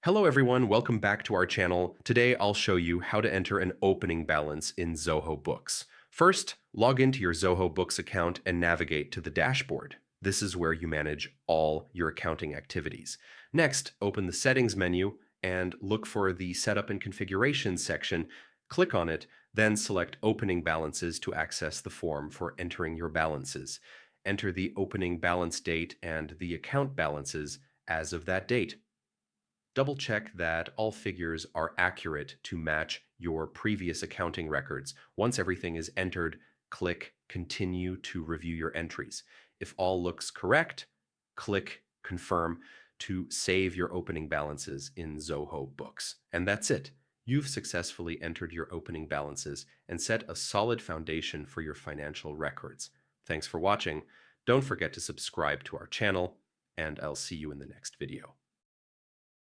Hello everyone, welcome back to our channel. Today I'll show you how to enter an opening balance in Zoho Books. First, log into your Zoho Books account and navigate to the dashboard. This is where you manage all your accounting activities. Next, open the Settings menu and look for the Setup and Configuration section. Click on it, then select Opening Balances to access the form for entering your balances. Enter the opening balance date and the account balances as of that date. Double check that all figures are accurate to match your previous accounting records. Once everything is entered, click Continue to review your entries. If all looks correct, click Confirm to save your opening balances in Zoho Books. And that's it. You've successfully entered your opening balances and set a solid foundation for your financial records. Thanks for watching. Don't forget to subscribe to our channel, and I'll see you in the next video.